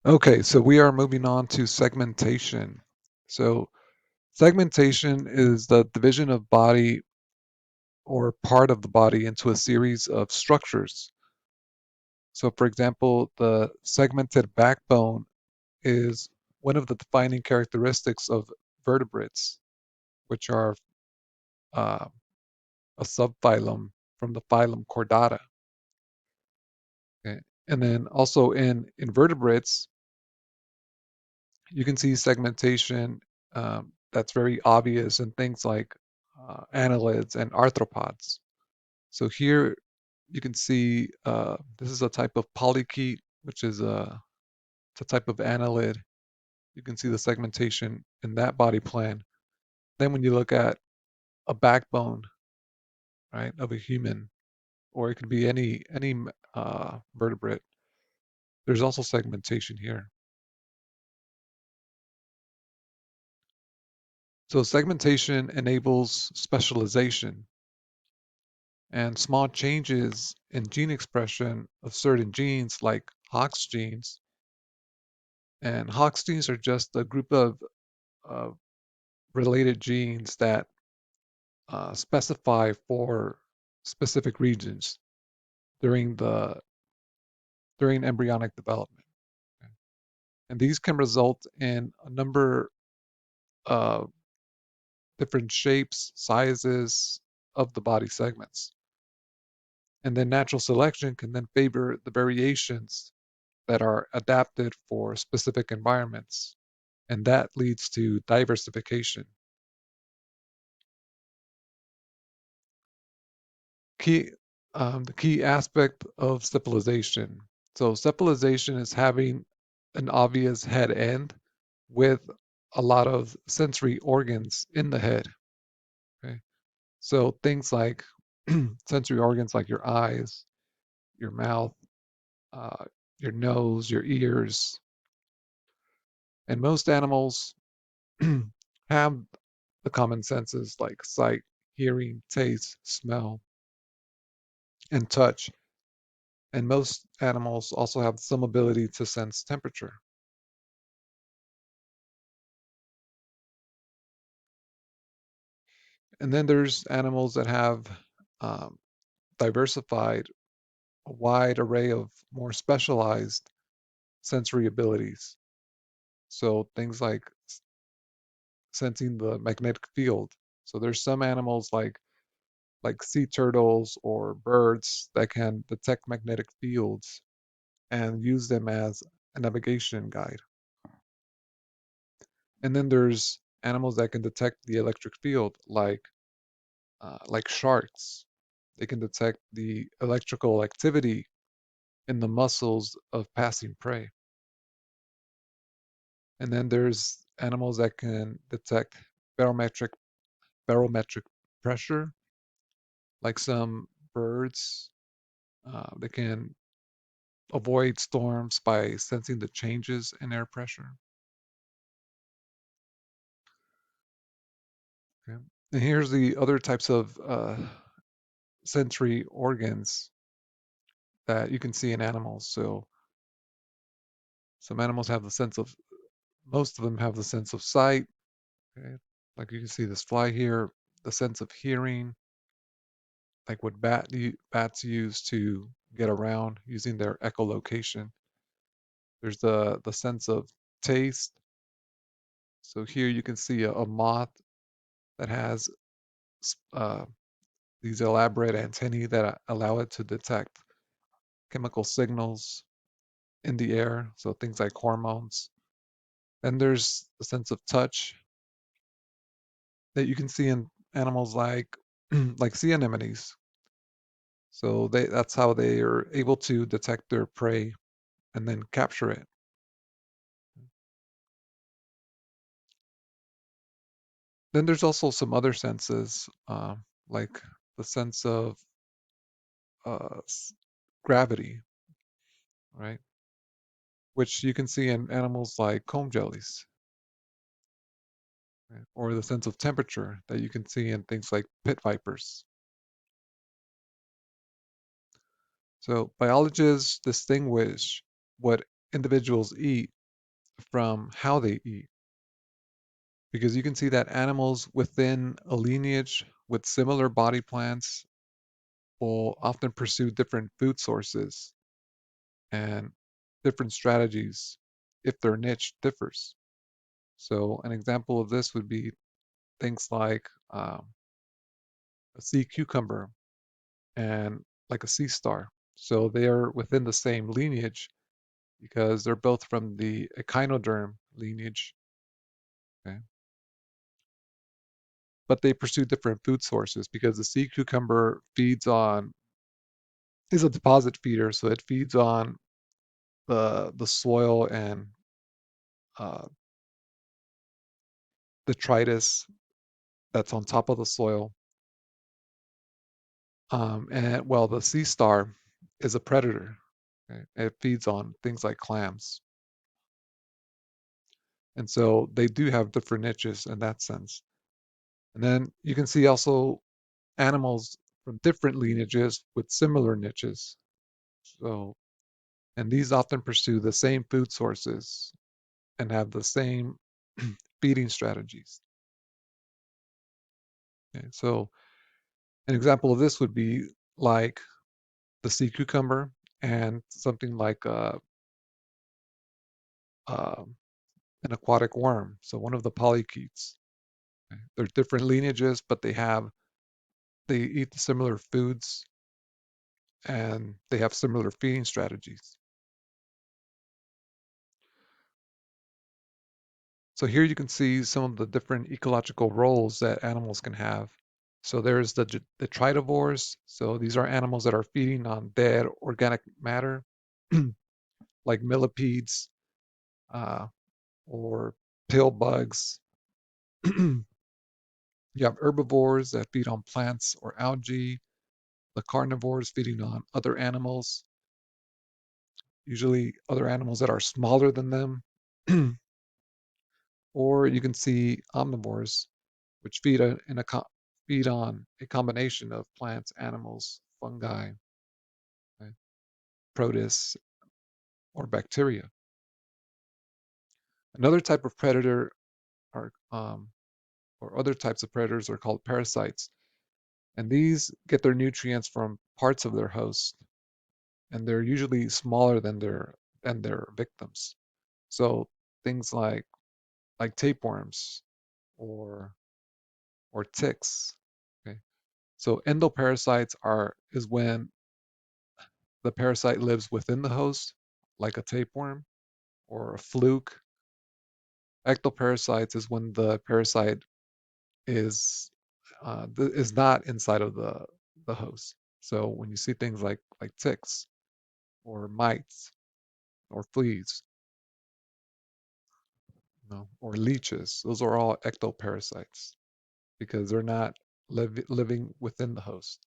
Okay, so we are moving on to segmentation. So segmentation is the division of body or part of the body into a series of structures. So for example, the segmented backbone is one of the defining characteristics of vertebrates, which are uh, a subphylum from the phylum Chordata. Okay. And then also in invertebrates, you can see segmentation that's very obvious in things like annelids and arthropods. So here you can see this is a type of polychaete, which is it's a type of annelid. You can see the segmentation in that body plan. Then when you look at a backbone, right, of a human, or it could be any vertebrate, there's also segmentation here. So segmentation enables specialization and small changes in gene expression of certain genes like Hox genes. And Hox genes are just a group of uh, related genes that specify for specific regions during the during embryonic development. Okay. And these can result in a number of different shapes, sizes of the body segments. And then natural selection can then favor the variations that are adapted for specific environments. And that leads to diversification. Key, the key aspect of sepalization. So sepalization is having an obvious head end with a lot of sensory organs in the head. Okay? So things like sensory organs like your eyes, your mouth, uh, your nose, your ears, and most animals have the common senses like sight, hearing, taste, smell, and touch. And most animals also have some ability to sense temperature. And then there's animals that have um, diversified a wide array of more specialized sensory abilities. So things like sensing the magnetic field. So there's some animals like sea turtles or birds that can detect magnetic fields and use them as a navigation guide. And then there's animals that can detect the electric field, like sharks. They can detect the electrical activity in the muscles of passing prey. And then there's animals that can detect barometric barometric pressure, like some birds. They can avoid storms by sensing the changes in air pressure. Okay. And here's the other types of sensory organs that you can see in animals. So some animals have the sense of, most of them have the sense of sight. Okay. Like you can see this fly here, the sense of hearing, like what bats use to get around using their echolocation. There's the sense of taste. So here you can see a moth that has uh, these elaborate antennae that allow it to detect chemical signals in the air, so things like hormones. Then there's the sense of touch that you can see in animals like like sea anemones. So that's how they are able to detect their prey and then capture it. Then there's also some other senses, like the sense of gravity, right? Which you can see in animals like comb jellies, right? Or the sense of temperature that you can see in things like pit vipers. So biologists distinguish what individuals eat from how they eat. Because you can see that animals within a lineage with similar body plans will often pursue different food sources and different strategies if their niche differs. So an example of this would be things like a sea cucumber and like a sea star. So they are within the same lineage because they're both from the echinoderm lineage, okay? But they pursue different food sources because the sea cucumber is a deposit feeder, so it feeds on the soil and uh, detritus that's on top of the soil. And well, the sea star is a predator. Okay? It feeds on things like clams. And so they do have different niches in that sense. And then you can see also animals from different lineages with similar niches. So, and these often pursue the same food sources and have the same feeding strategies. Okay, so an example of this would be like the sea cucumber and something like uh, an aquatic worm. So one of the polychaetes. Okay. They're different lineages, but they eat similar foods and they have similar feeding strategies. So here you can see some of the different ecological roles that animals can have. So there's the detritivores. So these are animals that are feeding on dead organic matter, like millipedes uh, or pill bugs. You have herbivores that feed on plants or algae, the carnivores feeding on other animals, usually other animals that are smaller than them. Or you can see omnivores, which feed on a combination of plants, animals, fungi, right, protists, or bacteria. Another type of predator are, or other types of predators are called parasites, and these get their nutrients from parts of their host, and they're usually smaller than their victims. So things like tapeworms or or ticks. Okay. So endoparasites are is when the parasite lives within the host, like a tapeworm or a fluke. Ectoparasites is when the parasite is is not inside of the host. So when you see things like ticks or mites or fleas, or leeches, those are all ectoparasites because they're not living within the host.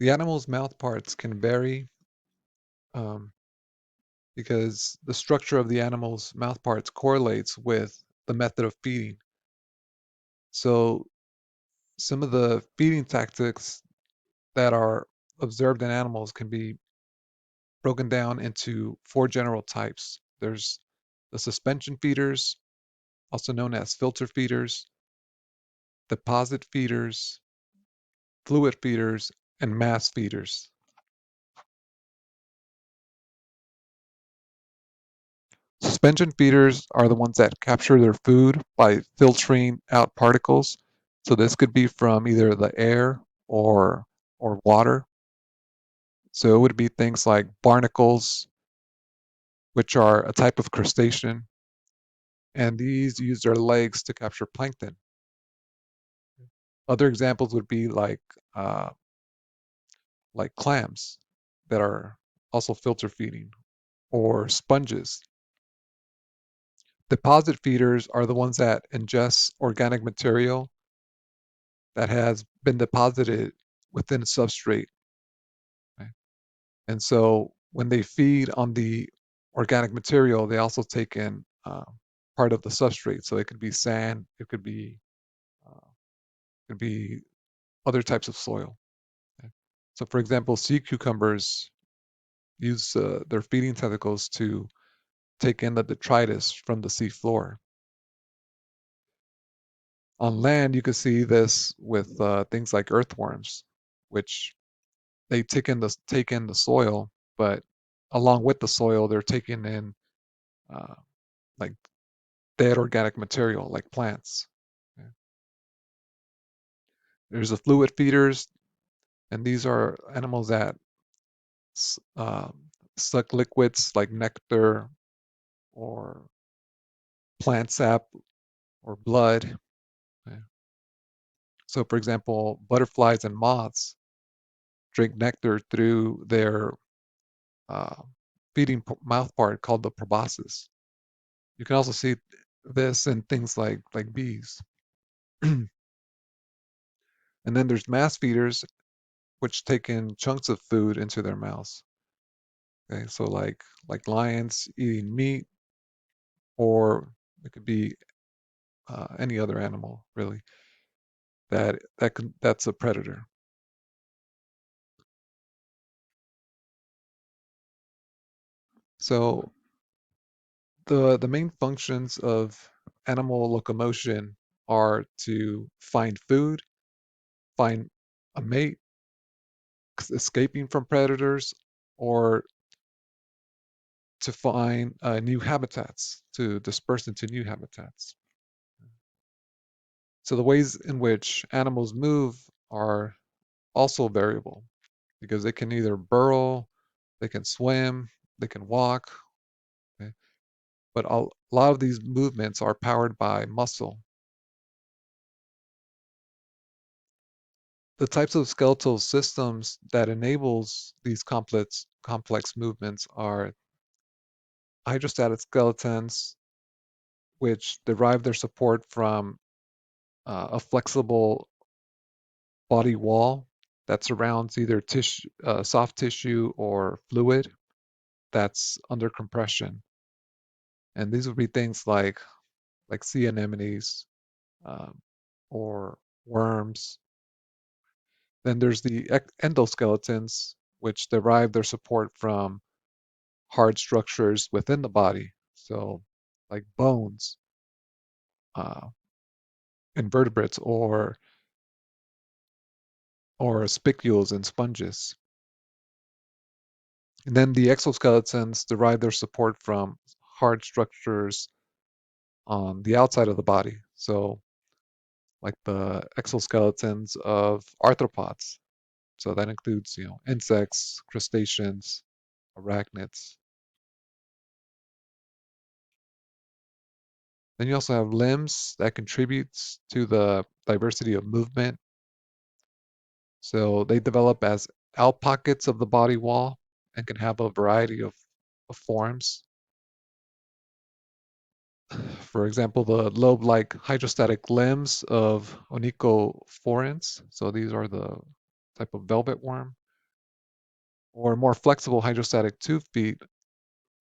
The animal's mouth parts can vary um, because the structure of the animal's mouth parts correlates with the method of feeding. So some of the feeding tactics that are observed in animals can be broken down into four general types. There's the suspension feeders, also known as filter feeders, deposit feeders, fluid feeders, and mass feeders. Suspension feeders are the ones that capture their food by filtering out particles. So this could be from either the air or water. So it would be things like barnacles, which are a type of crustacean, and these use their legs to capture plankton. Other examples would be uh, like clams that are also filter feeding, or sponges. Deposit feeders are the ones that ingest organic material that has been deposited within a substrate. Okay? And so when they feed on the organic material, they also take in part of the substrate. So it could be sand, uh, it could be other types of soil. Okay? So for example, sea cucumbers use their feeding tentacles to take in the detritus from the sea floor. On land, you can see this with things like earthworms, which they take in the soil, but along with the soil, they're taking in uh, like dead organic material, like plants. Yeah. There's the fluid feeders, and these are animals that s- um, suck liquids like nectar or plant sap or blood. Yeah. So, for example, butterflies and moths drink nectar through their uh, feeding mouth part called the proboscis. You can also see this in things like bees. And then there's mass feeders, which take in chunks of food into their mouths. Okay, so like lions eating meat, or it could be any other animal really that's a predator. So the main functions of animal locomotion are to find food, find a mate, escaping from predators, or to find new habitats, to disperse into new habitats. So the ways in which animals move are also variable because they can either burrow, they can swim, they can walk, okay? But a lot of these movements are powered by muscle. The types of skeletal systems that enables these complex movements are hydrostatic skeletons, which derive their support from a flexible body wall that surrounds either soft tissue or fluid that's under compression. And these would be things like sea anemones um, or worms. Then there's the endoskeletons, which derive their support from hard structures within the body. So, like bones, uh, invertebrates, or spicules and sponges. And then the exoskeletons derive their support from hard structures on the outside of the body. So, like the exoskeletons of arthropods. So that includes, insects, crustaceans, arachnids. Then you also have limbs that contributes to the diversity of movement. So they develop as out pockets of the body wall and can have a variety of forms. For example, the lobe-like hydrostatic limbs of onychophorans. So these are the type of velvet worm, or more flexible hydrostatic tube feet,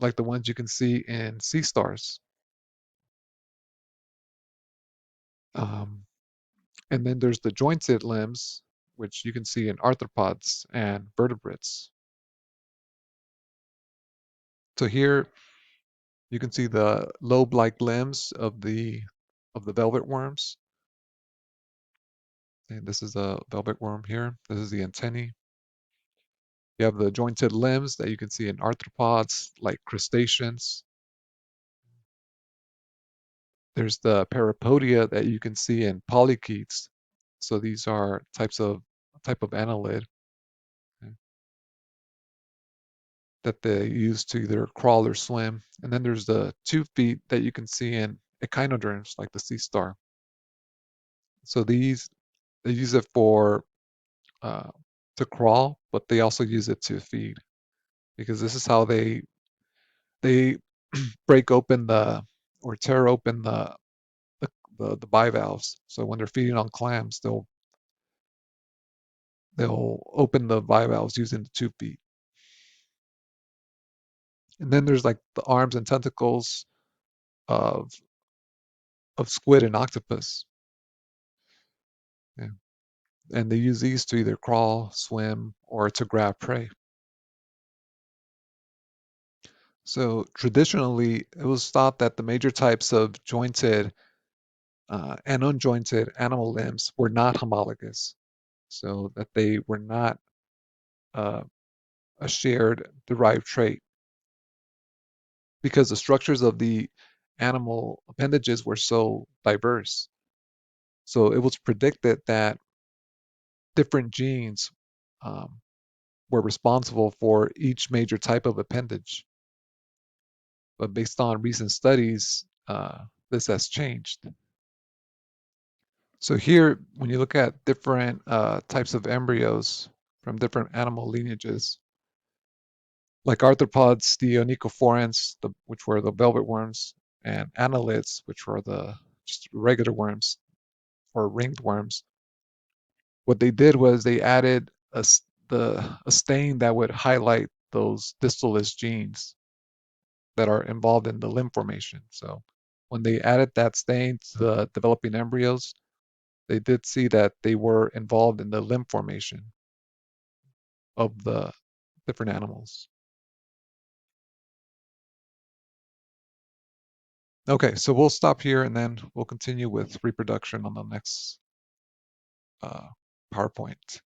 like the ones you can see in sea stars. Um, and then there's the jointed limbs, which you can see in arthropods and vertebrates. So here you can see the lobe-like limbs of the velvet worms. And this is a velvet worm here. This is the antennae. You have the jointed limbs that you can see in arthropods, like crustaceans. There's the parapodia that you can see in polychaetes. So these are type of annelid, okay, that they use to either crawl or swim. And then there's the 2 feet that you can see in echinoderms, like the sea star. So these they use it for uh, to crawl, but they also use it to feed because this is how they break open or tear open the, the bivalves. So when they're feeding on clams, they'll open the bivalves using the 2 feet. And then there's like the arms and tentacles of of squid and octopus. Yeah. And they use these to either crawl, swim, or to grab prey. So traditionally, it was thought that the major types of jointed and unjointed animal limbs were not homologous, so that they were not uh, a shared derived trait because the structures of the animal appendages were so diverse. So it was predicted that different genes um, were responsible for each major type of appendage. But based on recent studies, this has changed. So here, when you look at different types of embryos from different animal lineages, like arthropods, the onychophorans, which were the velvet worms, and annelids, which were the just regular worms or ringed worms, what they did was they added a stain that would highlight those distillus genes that are involved in the limb formation. So when they added that stain to the developing embryos, they did see that they were involved in the limb formation of the different animals. Okay, so we'll stop here and then we'll continue with reproduction on the next uh, PowerPoint.